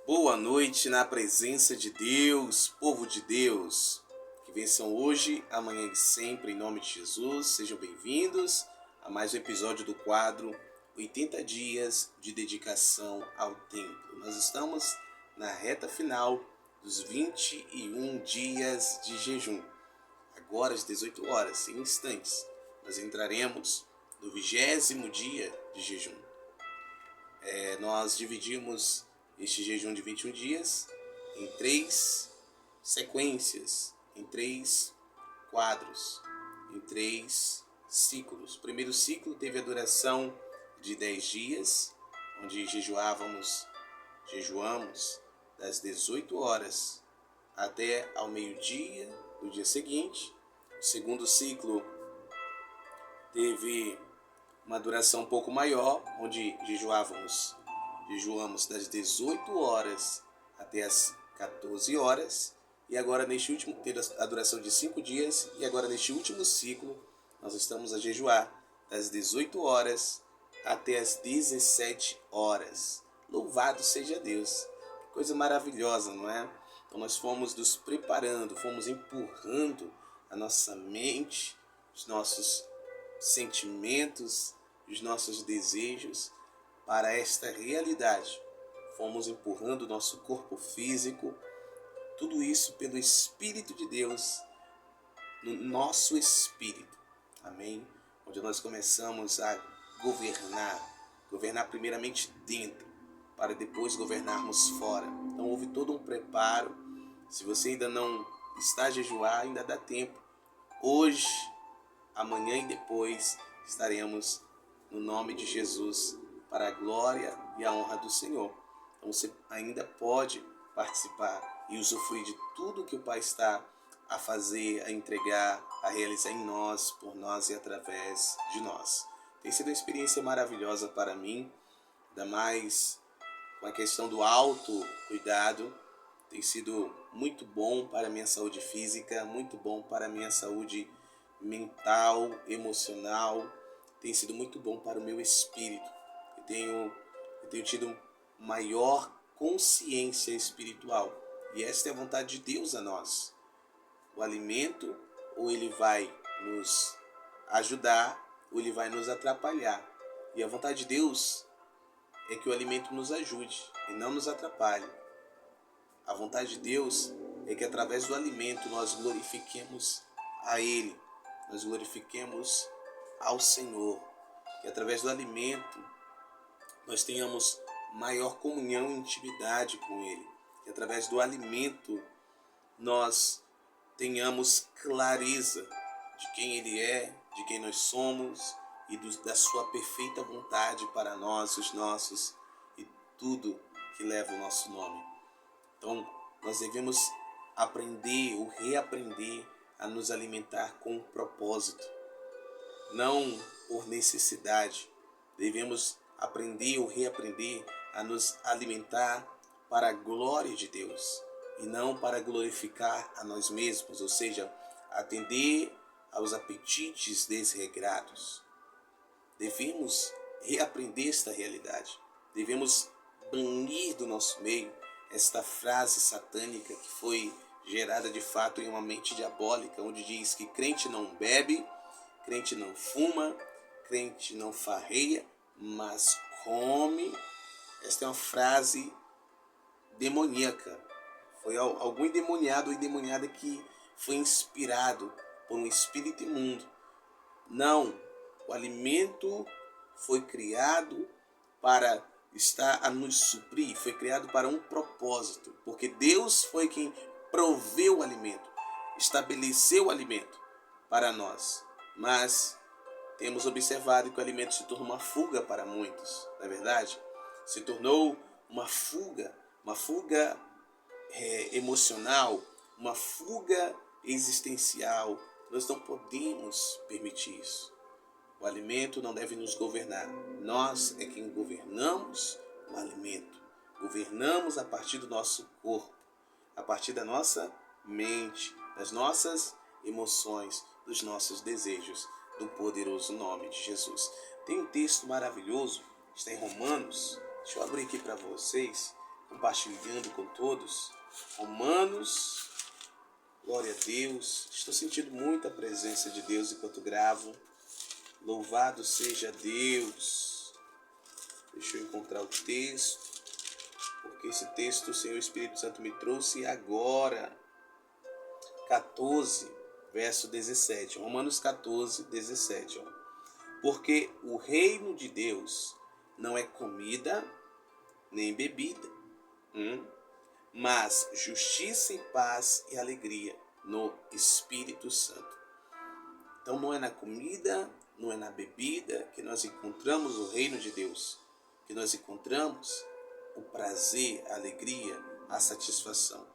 Boa noite na presença de Deus, povo de Deus. Que vençam hoje, amanhã e sempre, em nome de Jesus. Sejam bem-vindos a mais um episódio do quadro 80 Dias de Dedicação ao Templo. Nós estamos na reta final dos 21 dias de jejum. Agora, às 18 horas, em instantes, nós entraremos no 20º dia de jejum. Nós dividimos este jejum de 21 dias em 3 sequências, em 3 quadros, em 3 ciclos. O primeiro ciclo teve a duração de 10 dias, onde jejuamos das 18 horas até ao meio-dia do dia seguinte. O segundo ciclo teve uma duração um pouco maior, onde jejuamos das 18 horas até as 14 horas. E agora neste último, teve a duração de 5 dias, e agora neste último ciclo, nós estamos a jejuar das 18 horas até as 17 horas. Louvado seja Deus! Que coisa maravilhosa, não é? Então nós fomos nos preparando, fomos empurrando a nossa mente, os nossos sentimentos, os nossos desejos para esta realidade. Fomos empurrando o nosso corpo físico, tudo isso pelo Espírito de Deus, no nosso espírito. Amém? Onde nós começamos a governar primeiramente dentro, para depois governarmos fora. Então houve todo um preparo. Se você ainda não está a jejuar, ainda dá tempo. Hoje, amanhã e depois estaremos no nome de Jesus, para a glória e a honra do Senhor. Então você ainda pode participar e usufruir de tudo que o Pai está a fazer, a entregar, a realizar em nós, por nós e através de nós. Tem sido uma experiência maravilhosa para mim, ainda mais com a questão do autocuidado. Tem sido muito bom para a minha saúde física, muito bom para a minha saúde mental, emocional. Tem sido muito bom para o meu espírito. Eu tenho tido maior consciência espiritual. E esta é a vontade de Deus a nós. O alimento, ou ele vai nos ajudar, ou ele vai nos atrapalhar. E a vontade de Deus é que o alimento nos ajude e não nos atrapalhe. A vontade de Deus é que através do alimento nós glorifiquemos a Ele. Nós glorifiquemos ao Senhor. Que através do alimento nós tenhamos maior comunhão e intimidade com Ele. Que através do alimento nós tenhamos clareza de quem Ele é, de quem nós somos e da sua perfeita vontade para nós, os nossos e tudo que leva o nosso nome. Então nós devemos aprender ou reaprender a nos alimentar com propósito, não por necessidade. Devemos aprender ou reaprender a nos alimentar para a glória de Deus e não para glorificar a nós mesmos, ou seja, atender aos apetites desregrados. Devemos reaprender esta realidade. Devemos banir do nosso meio esta frase satânica que foi gerada de fato em uma mente diabólica, onde diz que crente não bebe, crente não fuma, crente não farreia, mas come. Esta é uma frase demoníaca. Foi algum endemoniado ou endemoniada que foi inspirado por um espírito imundo. Não, o alimento foi criado para estar a nos suprir, foi criado para um propósito, porque Deus foi quem proveu o alimento, estabeleceu o alimento para nós. Mas temos observado que o alimento se tornou uma fuga para muitos, não é verdade? Se tornou uma fuga emocional, uma fuga existencial. Nós não podemos permitir isso. O alimento não deve nos governar. Nós é quem governamos o alimento. Governamos a partir do nosso corpo, a partir da nossa mente, das nossas emoções, dos nossos desejos, no poderoso nome de Jesus. Tem um texto maravilhoso, está em Romanos. Deixa eu abrir aqui para vocês. compartilhando com todos. Romanos, glória a Deus. Estou sentindo muita presença de Deus enquanto gravo. Louvado seja Deus. Deixa eu encontrar o texto, porque esse texto o Senhor Espírito Santo me trouxe agora. 14, verso 17. Romanos 14, 17. Porque o reino de Deus não é comida nem bebida, mas justiça e paz e alegria no Espírito Santo. Então não é na comida, não é na bebida que nós encontramos o reino de Deus, que nós encontramos o prazer, a alegria, a satisfação.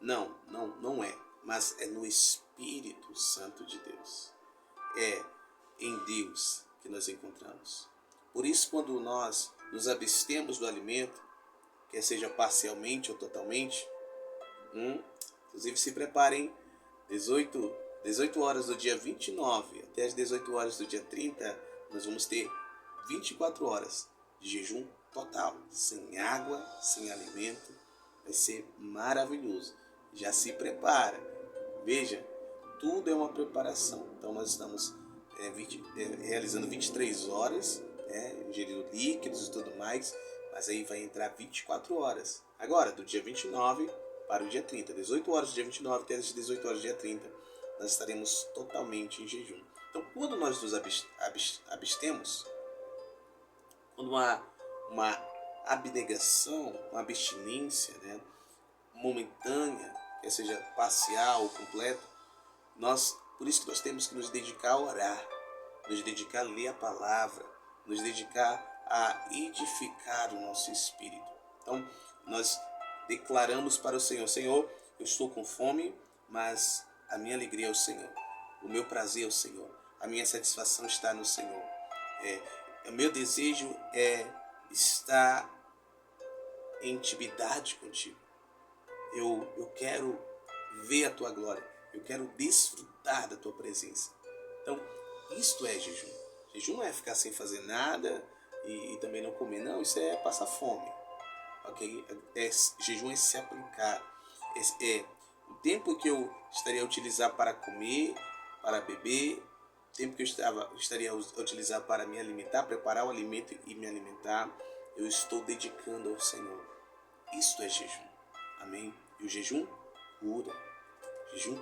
Não é, mas é no Espírito Santo de Deus. É em Deus que nós encontramos. Por isso, quando nós nos abstemos do alimento, quer seja parcialmente ou totalmente, inclusive se preparem, 18 horas do dia 29 até as 18 horas do dia 30, nós vamos ter 24 horas de jejum total, sem água, sem alimento. Vai ser maravilhoso. Já se prepara. Veja, tudo é uma preparação. Então nós estamos realizando 23 horas, ingerindo líquidos e tudo mais, mas aí vai entrar 24 horas. Agora, do dia 29 para o dia 30, 18 horas do dia 29 até as 18 horas do dia 30, nós estaremos totalmente em jejum. Então, quando nós nos abstemos, quando há uma abnegação, uma abstinência, momentânea, quer seja parcial ou completa, por isso que nós temos que nos dedicar a orar, nos dedicar a ler a palavra, nos dedicar a edificar o nosso espírito. Então, nós declaramos para o Senhor: Senhor, eu estou com fome, mas a minha alegria é o Senhor. O meu prazer é o Senhor. A minha satisfação está no Senhor. O meu desejo é estar em intimidade contigo. Eu quero ver a tua glória. Eu quero desfrutar da tua presença. Então, isto é jejum. Jejum não é ficar sem fazer nada e também não comer. Não, isso é passar fome. Ok? Jejum é se aplicar. O tempo que eu estaria a utilizar para comer, para beber, o tempo que eu estaria a utilizar para me alimentar, preparar o alimento e me alimentar, eu estou dedicando ao Senhor. Isto é jejum. Amém? E o jejum cura. Jejum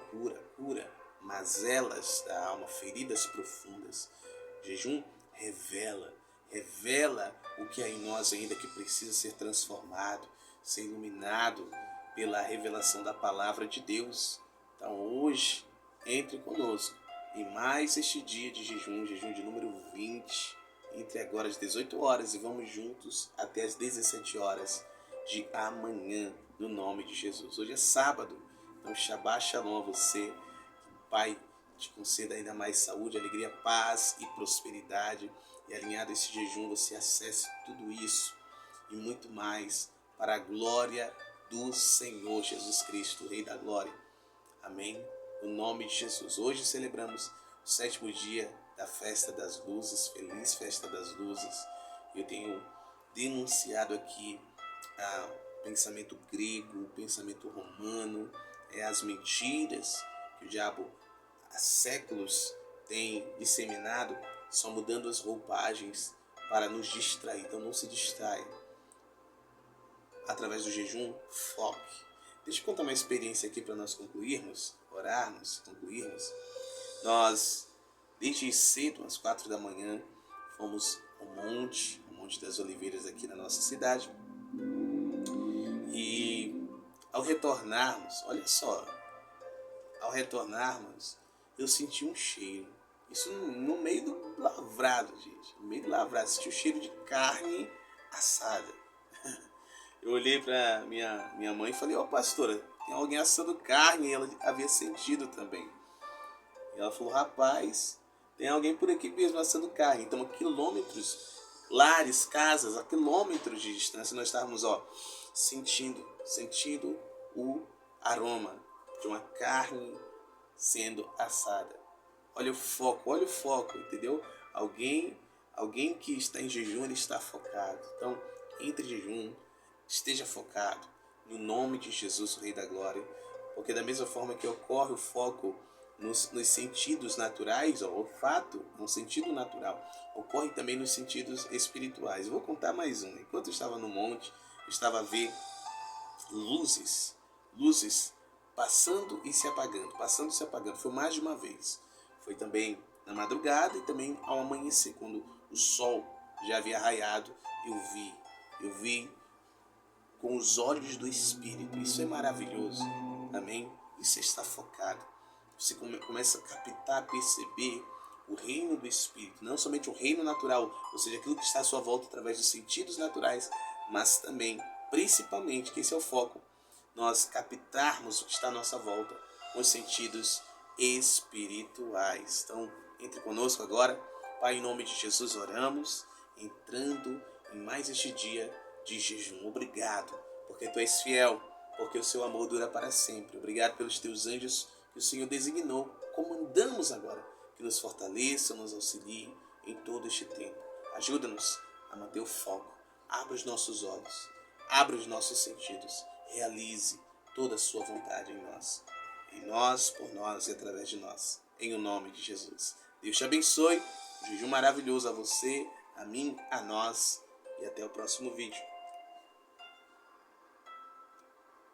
cura mazelas da alma, feridas profundas. Jejum revela o que há em nós ainda que precisa ser transformado, ser iluminado pela revelação da palavra de Deus. Então hoje, entre conosco em mais este dia de jejum de número 20, entre agora as 18 horas e vamos juntos até as 17 horas de amanhã, no nome de Jesus. Hoje é sábado, então Shabbat Shalom a você, que o Pai te conceda ainda mais saúde, alegria, paz e prosperidade, e alinhado a esse jejum você acesse tudo isso e muito mais para a glória do Senhor Jesus Cristo, o Rei da Glória. Amém? No nome de Jesus. Hoje celebramos o 7º dia da Festa das Luzes, feliz Festa das Luzes. Eu tenho denunciado aqui o pensamento grego, o pensamento romano, as mentiras que o diabo há séculos tem disseminado, só mudando as roupagens para nos distrair. Então não se distraia. Através do jejum, foque. Deixa eu contar uma experiência aqui para nós concluirmos, orarmos, concluirmos. Nós, desde cedo, às 4 da manhã, fomos ao Monte das Oliveiras aqui na nossa cidade. E ao retornarmos, olha só, eu senti um cheiro. Isso no meio do lavrado, gente. No meio do lavrado, senti o cheiro de carne assada. Eu olhei para minha mãe e falei: ó, pastora, tem alguém assando carne. E ela havia sentido também. E ela falou: rapaz, tem alguém por aqui mesmo assando carne. Então, a quilômetros, lares, casas, a quilômetros de distância, nós estávamos sentindo o aroma de uma carne sendo assada. Olha o foco, entendeu? Alguém que está em jejum, ele está focado. Então, entre jejum, esteja focado no nome de Jesus, o Rei da Glória, porque da mesma forma que ocorre o foco nos sentidos naturais, o olfato é um sentido natural, ocorre também nos sentidos espirituais. Eu vou contar mais um. Enquanto eu estava no monte, eu estava a ver luzes passando e se apagando, passando e se apagando. Foi mais de uma vez. Foi também na madrugada e também ao amanhecer, quando o sol já havia raiado, eu vi com os olhos do Espírito. Isso é maravilhoso, amém? Isso é estar focado. Você começa a captar, a perceber o reino do Espírito, não somente o reino natural, ou seja, aquilo que está à sua volta através dos sentidos naturais, mas também, principalmente, que esse é o foco, nós captarmos o que está à nossa volta com os sentidos espirituais. Então, entre conosco agora. Pai, em nome de Jesus oramos, entrando em mais este dia de jejum. Obrigado, porque Tu és fiel, porque o Seu amor dura para sempre. Obrigado pelos Teus anjos que o Senhor designou. Comandamos agora, que nos fortaleçam, nos auxiliem em todo este tempo. Ajuda-nos a manter o foco. Abra os nossos olhos, abra os nossos sentidos. Realize toda a Sua vontade em nós, por nós e através de nós. Em o nome de Jesus. Deus te abençoe. Um jejum maravilhoso a você, a mim, a nós. E até o próximo vídeo.